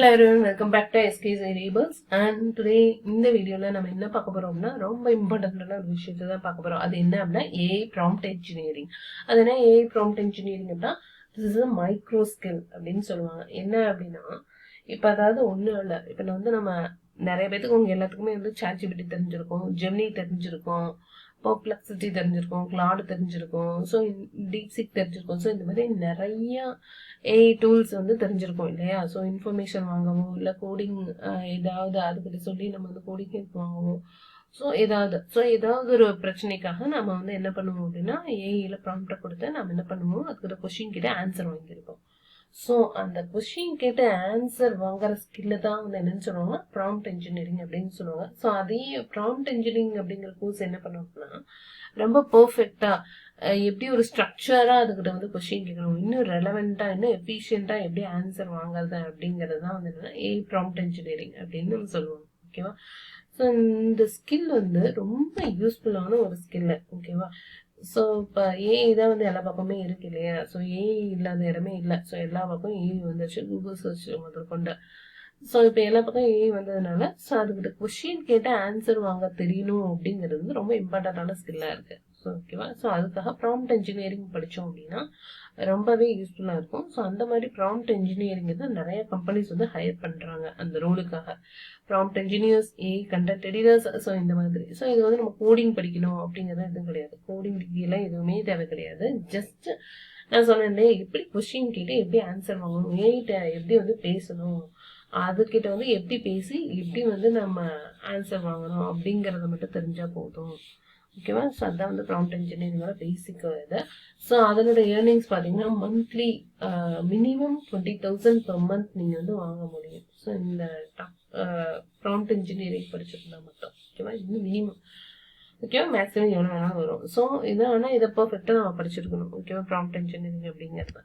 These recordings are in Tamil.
Hello everyone, welcome back to SK's Variables. And today இந்த வீடியோல நம்ம என்ன பார்க்க போறோம்னா ரொம்ப இம்பார்ட்டன்டான ஒரு விஷயத்தை தான் பார்க்க போறோம். அது என்ன அப்படின்னா AI prompt engineering. அது என்ன AI prompt engineering அப்படின்னா this is a micro skill அப்படின்னு சொல்லுவாங்க. என்ன அப்படின்னா இப்போ அதாவது ஒன்றும் இல்லை, இப்போ நம்ம நிறைய பேத்துக்கு உங்க எல்லாத்துக்குமே வந்து ChatGPT தெரிஞ்சிருக்கும், ஜெமினி தெரிஞ்சிருக்கும், பெர்ப்ளெக்சிட்டி தெரிஞ்சிருக்கும், கிளாட் தெரிஞ்சிருக்கும், ஸோ டீப்சீக் தெரிஞ்சிருக்கும். ஸோ இந்த மாதிரி நிறைய ஏஐ டூல்ஸ் வந்து தெரிஞ்சிருக்கும் இல்லையா? ஸோ இன்ஃபர்மேஷன் வாங்கவோ இல்லை கோடிங் ஏதாவது அதுக்கிட்ட சொல்லி நம்ம வந்து கோடிங் வாங்கவோ ஏதாவது ஒரு பிரச்சனைக்காக நம்ம வந்து என்ன பண்ணுவோம் அப்படின்னா ஏஐல ப்ராம்ப்டை கொடுத்து நம்ம என்ன பண்ணுவோம், அதுக்கிட்ட கொஸ்டின் கிட்ட ஆன்சர் வாங்கியிருக்கோம். ஸோ அந்த கொஸ்டின் கேட்டு ஆன்சர் வாங்குற ஸ்கில்ல தான் வந்து என்னன்னு சொல்லுவாங்க, ப்ராம்ப்ட் இன்ஜினியரிங் அப்படின்னு சொல்லுவாங்க. ஸோ அதே ப்ராம்ப்ட் இன்ஜினியரிங் அப்படிங்கிற கோர்ஸ் என்ன பண்ணுவாங்கன்னா ரொம்ப பர்ஃபெக்டா எப்படி ஒரு ஸ்ட்ரக்சரா அதுக்கிட்ட வந்து கொஸ்டின் கேட்கணும், இன்னும் ரெலவெண்டா இன்னும் எஃபிஷியண்டா எப்படி ஆன்சர் வாங்குறது அப்படிங்கிறது தான் வந்து என்னன்னா ப்ராம்ப்ட் இன்ஜினியரிங் அப்படின்னு நம்ம சொல்லுவோம். ஓகேவா? ஸோ இந்த ஸ்கில் வந்து ரொம்ப யூஸ்ஃபுல்லான ஒரு ஸ்கில். ஓகேவா? ஸோ இப்போ ஏஐ தான் வந்து எல்லா பக்கமே இருக்கு இல்லையா? ஸோ ஏஐ இல்லாத இடமே இல்லை. ஸோ எல்லா பக்கம் ஏஐ வந்துருச்சு, கூகுள் சர்ச் முதல் கொண்டு. ஸோ இப்போ எல்லா பக்கம் ஏஐ வந்ததுனால ஸோ அதுக்கிட்ட கொஸ்டின் கேட்டு ஆன்சர் வாங்க தெரியணும் அப்படிங்கிறது வந்து ரொம்ப இம்பார்ட்டண்ட்டான ஸ்கில்லாக இருக்கு. ஸோ ஓகேவா? ஸோ அதுக்காக ப்ராம்ப்ட் இன்ஜினியரிங் படித்தோம் அப்படின்னா ரொம்பவே யூஸ்ஃபுல்லாக இருக்கும். ஸோ அந்த மாதிரி ப்ராம்ப்ட் இன்ஜினியரிங் தான் நிறைய கம்பெனிஸ் வந்து ஹையர் பண்ணுறாங்க அந்த ரோலுக்காக. Prompt engineers, AI content editors, so இந்த மாதிரி. ஸோ இது வந்து நம்ம கோடிங் படிக்கணும் அப்படிங்கிறது எதுவும் கிடையாது, கோடிங் டிகிரிலாம் எதுவுமே தேவை கிடையாது. ஜஸ்ட் நான் சொன்னேன் எப்படி கொஸ்டின் கேட்டு எப்படி ஆன்சர் வாங்கணும், ஏஐட்ட எப்படி வந்து பேசணும், அதுக்கிட்ட வந்து எப்படி பேசி எப்படி வந்து நம்ம ஆன்சர் வாங்கணும் அப்படிங்கிறத மட்டும் தெரிஞ்சா போதும். ஓகேவா? ஸோ அதான் வந்து ப்ராம்ப்ட் இன்ஜினியரிங்கோட பேசிக் இது. ஸோ அதனோட ஏர்னிங்ஸ் பார்த்தீங்கன்னா மந்த்லி மினிமம் 20,000 பெர் மந்த் நீங்கள் வந்து வாங்க முடியும். ஸோ இந்த ப்ராம்ப்ட் இன்ஜினியரிங் படிச்சிருந்தா மட்டும். ஓகேவா? இது மினிமம். ஓகேவா? மேக்ஸிமம் எவ்வளோ வேணாலும் வரும். ஸோ இதை ஆனால் இதை பர்ஃபெக்டாக நம்ம படிச்சிருக்கணும். ஓகேவா? ப்ராம்ப்ட் இன்ஜினியரிங் அப்படிங்கிறது.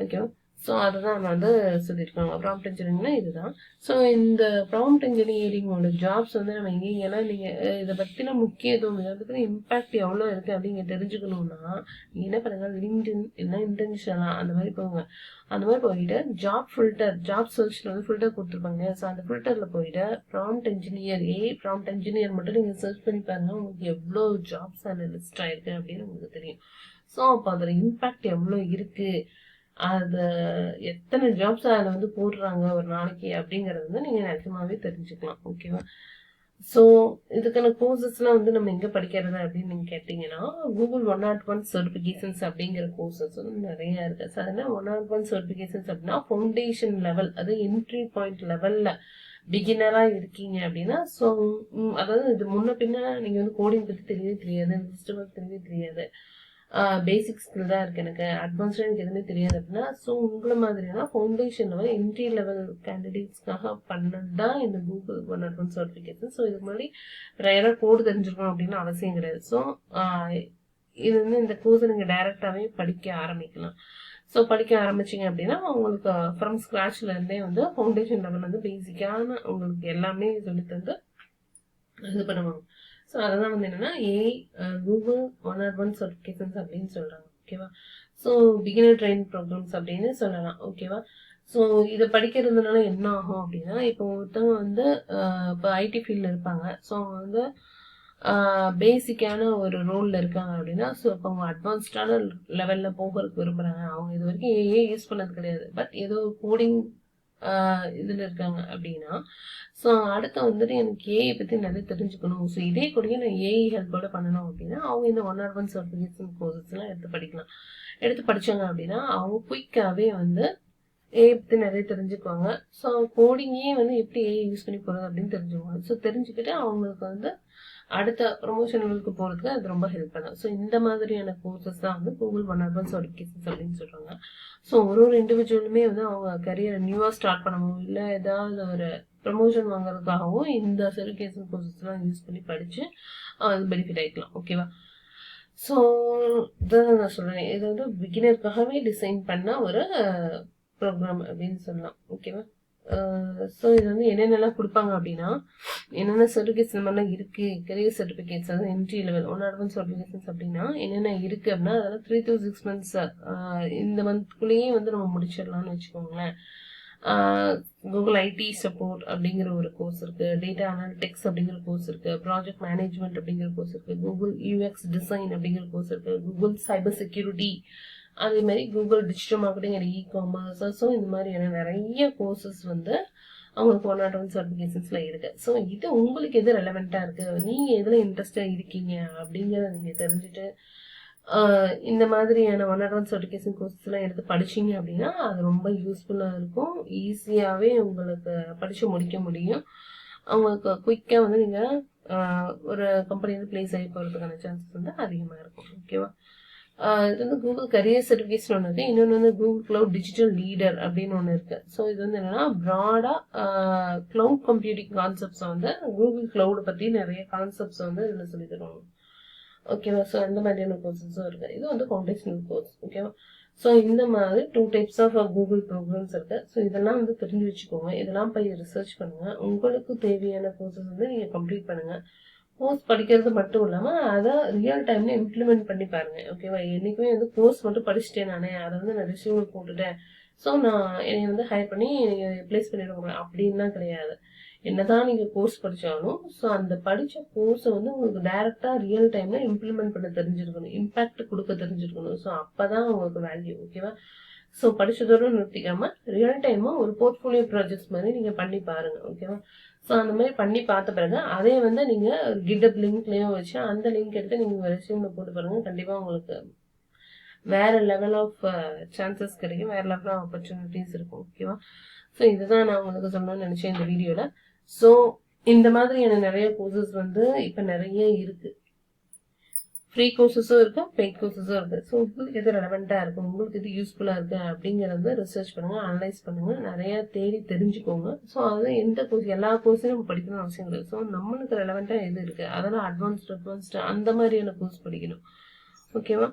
ஓகேவா? ஸோ அதுதான் நம்ம வந்து சொல்லியிருக்காங்க. ப்ராம்ப்ட் இன்ஜினியரிங்னா இதுதான். ஸோ இந்த ப்ராம்ப்ட் இன்ஜினியரிங்கோட ஜாப்ஸ் வந்து நம்ம எங்கேங்கன்னா நீங்கள் இதை பற்றின முக்கியத்துவம், இதை பற்றின இம்பாக்ட் எவ்வளோ இருக்குது அப்படிங்க தெரிஞ்சுக்கணுன்னா நீங்கள் என்ன பண்ணுங்க, லிங்க்டின் இல்லை இன்டர்ன்ஷிப்லாம் அந்த மாதிரி போங்க. அந்த மாதிரி போயிட்டு ஜாப் ஃபில்டர், ஜாப் சர்ச்சில் வந்து ஃபில்டர் கொடுத்துருப்பாங்க. ஸோ அந்த ஃபில்டரில் போயிட்டு ப்ராம்ப்ட் இன்ஜினியர், ப்ராம்ப்ட் இன்ஜினியர் மட்டும் நீங்கள் சர்ச் பண்ணி பாருங்க, உங்களுக்கு எவ்வளோ ஜாப்ஸ் அதில் லிஸ்ட் ஆயிருக்கு அப்படின்னு உங்களுக்கு தெரியும். ஸோ அப்போ அதோட இம்பாக்ட் எவ்வளோ இருக்குது, அது எத்தனை ஜாப்ஸ் அதில் வந்து போடுறாங்க ஒரு நாளைக்கு அப்படிங்கிறது வந்து நீங்கள் நிஜமாவே தெரிஞ்சுக்கலாம். ஓகேவா? ஸோ இதுக்கான கோர்சஸ்லாம் வந்து நம்ம எங்கே படிக்கிறது அப்படின்னு நீங்கள் கேட்டிங்கன்னா கூகுள் 101 சர்டிஃபிகேஷன்ஸ் அப்படிங்கிற கோர்சஸ் வந்து நிறைய இருக்குது. ஸோ அதனால் 101 சர்டிஃபிகேஷன்ஸ் அப்படின்னா ஃபவுண்டேஷன் லெவல், அது என்ட்ரி பாயிண்ட் லெவலில் பிகினராக இருக்கீங்க அப்படின்னா ஸோ அதாவது இது முன்ன பின்ன நீங்கள் வந்து கோடிங் பற்றி தெரியவே தெரியாது, சிஸ்டம் பற்றி தெரியவே தெரியாது, பேசிக் ஸ்கில் தான் இருக்குது, எனக்கு அட்வான்ஸ்டாக எனக்கு எதுவுமே தெரியாது அப்படின்னா ஸோ உங்களை மாதிரியான ஃபவுண்டேஷன் லெவல் என்ட்ரி லெவல் கேண்டிடேட்ஸ்க்காக பண்ணது தான் இந்த கூகுள் 101 சர்டிஃபிகேஷன். ஸோ இதுக்கு முன்னாடி யாராவது கோடு தெரிஞ்சிருக்கணும் அப்படின்னு அவசியம் கிடையாது. ஸோ இது வந்து இந்த கோர்ஸை நீங்கள் டைரெக்டாகவே படிக்க ஆரம்பிக்கலாம். ஸோ படிக்க ஆரம்பிச்சிங்க அப்படின்னா உங்களுக்கு ஃப்ரம் ஸ்க்ராட்ச்லேருந்தே வந்து ஃபவுண்டேஷன் லெவல் வந்து பேசிக்கான உங்களுக்கு எல்லாமே சொல்லித்தந்து இது பண்ணுவாங்க. ஸோ அதெல்லாம் வந்து என்னன்னா கூகுள் 101 சர்டிஃபிகேஷன்ஸ் அப்படின்னு சொல்றாங்க. ஓகேவா? ஸோ பிகினர் ட்ரெயின் ப்ரோக்ராம்ஸ் அப்படின்னு சொல்லலாம். ஓகேவா? ஸோ இதை படிக்கிறதுனால என்ன ஆகும் அப்படின்னா இப்போ ஒருத்தவங்க வந்து இப்போ ஐடி ஃபீல்டில் இருப்பாங்க. ஸோ அவங்க வந்து பேசிக்கான ஒரு ரோலில் இருக்காங்க அப்படின்னா ஸோ இப்போ அவங்க அட்வான்ஸ்டான லெவலில் போகிறதுக்கு விரும்புகிறாங்க. அவங்க இது வரைக்கும் ஏஐ யூஸ் பண்ணது கிடையாது, பட் ஏதோ கோடிங் இதில் இருக்காங்க அப்படின்னா ஸோ அடுத்து வந்துட்டு எனக்கு ஏஐ பற்றி நல்லா தெரிஞ்சுக்கணும், ஸோ இதே கூட நான் ஏஐ ஹெல்ப்போட பண்ணணும் அப்படின்னா அவங்க இந்த 101 சர்டிஃபிகேஷன் கோர்சஸ்லாம் எடுத்து படிக்கலாம். எடுத்து படித்தாங்க அப்படின்னா அவங்க குயிக்காகவே வந்து ஏஐ பற்றி நிறைய தெரிஞ்சுக்குவாங்க. ஸோ கோடிங்கே வந்து எப்படி ஏஐ யூஸ் பண்ணி போகிறது அப்படின்னு தெரிஞ்சுக்குவாங்க. ஸோ தெரிஞ்சுக்கிட்டு அவங்களுக்கு வந்து அடுத்த ப்ரொமோஷன் லெவலுக்கு போகிறதுக்கு அது ரொம்ப ஹெல்ப் பண்ணும். ஸோ இந்த மாதிரியான கோர்சஸ் தான் வந்து கூகுள் 101 சர்டிஃபிகேஷன்ஸ் அப்படின்னு சொல்கிறாங்க. ஸோ ஒரு இண்டிவிஜுவலுமே வந்து அவங்க கரியரை நியூவாக ஸ்டார்ட் பண்ணவும் இல்லை ஏதாவது ஒரு ப்ரமோஷன் வாங்குறதுக்காகவும் இந்த சர்டிஃபிகேஷன் கோர்சஸ்லாம் யூஸ் பண்ணி படித்து பெனிஃபிட் ஆகிக்கலாம். ஓகேவா? ஸோ இதான் நான் சொல்கிறேன், இது வந்து பிகினருக்காகவே டிசைன் பண்ண ஒரு ப்ரோக்ராம் அப்படின்னு சொல்லலாம். ஓகேவா? ஸோ இது வந்து என்னென்னலாம் கொடுப்பாங்க அப்படின்னா என்னென்ன சர்டிஃபிகேட்ஸ் இந்த மாதிரிலாம் இருக்குது, கரியர் சர்டிஃபிகேட்ஸ், அதாவது என்ட்ரி லெவல் 101 சர்டிஃபிகேஷன்ஸ் அப்படின்னா என்னென்ன இருக்குது அப்படின்னா அதெல்லாம் 3 to 6 months இந்த மந்த்குள்ளேயே வந்து நம்ம முடிச்சிடலாம்னு வச்சுக்கோங்களேன். கூகுள் ஐடி சப்போர்ட் அப்படிங்கிற ஒரு கோர்ஸ் இருக்கு, டேட்டா அனாலிட்டிக்ஸ் அப்படிங்கிற கோர்ஸ் இருக்கு, ப்ராஜெக்ட் மேனேஜ்மெண்ட் அப்படிங்கிற கோர்ஸ் இருக்கு, கூகுள் யூஎக்ஸ் டிசைன் அப்படிங்கிற கோர்ஸ் இருக்கு, கூகுள் சைபர் செக்யூரிட்டி, அதே மாதிரி Google digital marketing and e-commerce. So இந்த மாதிரியான நிறைய கோர்சஸ் வந்து அவங்களுக்கு 101 சர்டிஃபிகேஷன்ஸ்ல இருக்கு. ஸோ இது உங்களுக்கு எது ரெலவெண்டா இருக்கு, நீங்க எதுல இன்ட்ரெஸ்டா இருக்கீங்க அப்படிங்கறத நீங்க தெரிஞ்சுட்டு இந்த மாதிரியான 101 சர்டிஃபிகேஷன் கோர்சஸ் எல்லாம் எடுத்து படிச்சீங்க அப்படின்னா அது ரொம்ப யூஸ்ஃபுல்லா இருக்கும். ஈஸியாவே உங்களுக்கு படிச்சு முடிக்க முடியும். அவங்களுக்கு குயிக்கா வந்து நீங்க ஒரு கம்பெனியில பிளேஸ் ஆகி போறதுக்கான சான்சஸ் வந்து அதிகமா இருக்கும். ஓகேவா? இது வந்து கூகுள் கரியர் சர்டிஃபிகேஷன் ஒன்று இருக்கு, இன்னொன்று வந்து கூகுள் கிளவுட் டிஜிட்டல் லீடர் அப்படின்னு ஒன்று இருக்கு. ஸோ இது வந்து என்னன்னா ப்ராடா கிளவுட் கம்ப்யூட்டிங் கான்செப்ட்ஸ் வந்து கூகுள் கிளவுட் பத்தி நிறைய கான்செப்ட்ஸ் வந்து இதுல சொல்லி தருவாங்க. ஓகேவா? ஸோ அந்த மாதிரியான கோர்சஸும் இருக்கு. இது வந்து ஃபவுண்டேஷனல் கோர்ஸ். ஓகேவா? ஸோ இந்த மாதிரி 2 டைப்ஸ் ஆஃப் கூகுள் ப்ரோக்ராம்ஸ் இருக்கு. ஸோ இதெல்லாம் வந்து தெரிஞ்சு வச்சுக்கோங்க, இதெல்லாம் போய் ரிசர்ச் பண்ணுங்க, உங்களுக்கு தேவையான கோர்சஸ் வந்து நீங்க கம்ப்ளீட் பண்ணுங்க. கோர்ஸ் படிக்கிறது மட்டும் இல்லாம அதை ரியல் டைம்ல இம்ப்ளிமெண்ட் பண்ணி பாருங்க. ஓகேவா? என்னைக்குமே வந்து கோர்ஸ் மட்டும் படிச்சுட்டேன் நானே, அதை வந்து நான் ரெஸ்யூம்ல போட்டுட்டேன், ஸோ நான் என்னை வந்து ஹையர் பண்ணி பிளேஸ் பண்ணிடுவாங்க அப்படின்லாம் கிடையாது. என்னதான் நீங்க கோர்ஸ் படிச்சாலும் ஸோ அந்த படிச்ச கோர்ஸை வந்து உங்களுக்கு டைரக்டா ரியல் டைம்ல இம்ப்ளிமெண்ட் பண்ண தெரிஞ்சிருக்கணும், இம்பாக்ட் கொடுக்க தெரிஞ்சிருக்கணும். ஸோ அப்பதான் உங்களுக்கு வேல்யூ. ஓகேவா? ஸோ படிச்சதோட நிறுத்திக்காம ரியல் டைமா ஒரு போர்ட்ஃபோலியோ ப்ராஜெக்ட்ஸ் மாதிரி நீங்க பண்ணி பாருங்க. ஓகேவா? ஸோ அந்த மாதிரி பண்ணி பார்த்த பிறகு அதே வந்து நீங்க கிட்டப் லிங்க்லயும் வச்சு அந்த லிங்க் எடுத்து நீங்க ரெஸ்யூம்ல போட்டு பாருங்க. கண்டிப்பா உங்களுக்கு வேற லெவல் ஆஃப் சான்சஸ் கிடைக்கும், வேற லெவல் ஆஃப் ஆப்பர்ச்சுனிட்டிஸ் இருக்கும். ஓகேவா? ஸோ இதுதான் நான் உங்களுக்கு சொல்லணும்னு நினைச்சேன் இந்த வீடியோல. ஸோ இந்த மாதிரியான நிறைய கோர்சஸ் வந்து இப்ப நிறைய இருக்கு. ஃப்ரீ கோர்சஸும் இருக்கு, பெய்ட் கோர்சஸும் இருக்கு. ஸோ உங்களுக்கு எது ரெலவெண்டா இருக்கு, உங்களுக்கு எது யூஸ்ஃபுல்லா இருக்கு அப்படிங்கறத ரிசர்ச் பண்ணுங்க, அனலைஸ் பண்ணுங்க, நிறைய தேடி தெரிஞ்சுக்கோங்க. ஸோ அது எந்த கோர்ஸ், எல்லா கோர்ஸையும் நம்ம படிக்கணும்னு அவசியம் கிடையாது. ஸோ நம்மளுக்கு ரெலவெண்டா எது இருக்கு அதெல்லாம் அட்வான்ஸ்டு அந்த மாதிரியான கோர்ஸ் படிக்கணும். ஓகேவா?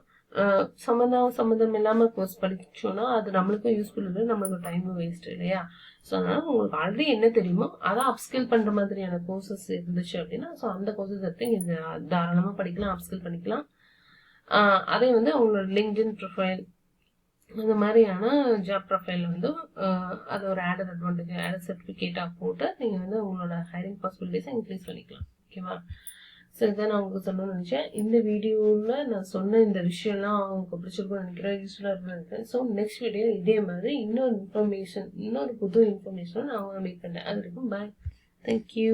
சம்மந்தம் இல்லாம கோர்ஸ் படிச்சோம்னா அது நம்மளுக்கும் யூஸ்ஃபுல் இல்லை, நம்மளுக்கு டைமும் வேஸ்ட் இல்லையா? ஸோ அதனால உங்களுக்கு ஆல்ரெடி என்ன தெரியுமோ அதை அப்ஸ்கில் பண்ற மாதிரியான கோர்சஸ் இருந்துச்சு அப்படின்னா ஸோ அந்த கோர்சஸ் எடுத்து நீங்க தாராளமா படிக்கலாம், அப்ஸ்கில் பண்ணிக்கலாம். அதே வந்து உங்களோட லிங்க்டின் ப்ரொஃபைல் அந்த மாதிரியான ஜாப் ப்ரொஃபைல் வந்து அது ஒரு ஆடட் அட்வான்டேஜ், ஆடட் சர்டிஃபிகேட்டா போட்டு நீங்க வந்து உங்களோட ஹைரிங் பாசிபிலிட்டிஸை இன்க்ரீஸ் பண்ணிக்கலாம். ஓகேவா? ஸோ இதான் நான் உங்களுக்கு சொல்லணும்னு நினைச்சேன். இந்த வீடியோவில் நான் சொன்ன இந்த விஷயம்லாம் உங்களுக்கு பிடிச்சிருக்கும்னு நினைக்கிறேன், யூஸ்ஃபுல்லாக இருக்குன்னு நினைக்கிறேன். ஸோ நெக்ஸ்ட் வீடியோ இதே மாதிரி இன்னொரு புது இன்ஃபர்மேஷன் நான் உங்களை மீட் பண்ணேன். அது வரைக்கும் பாய், தேங்க்யூ.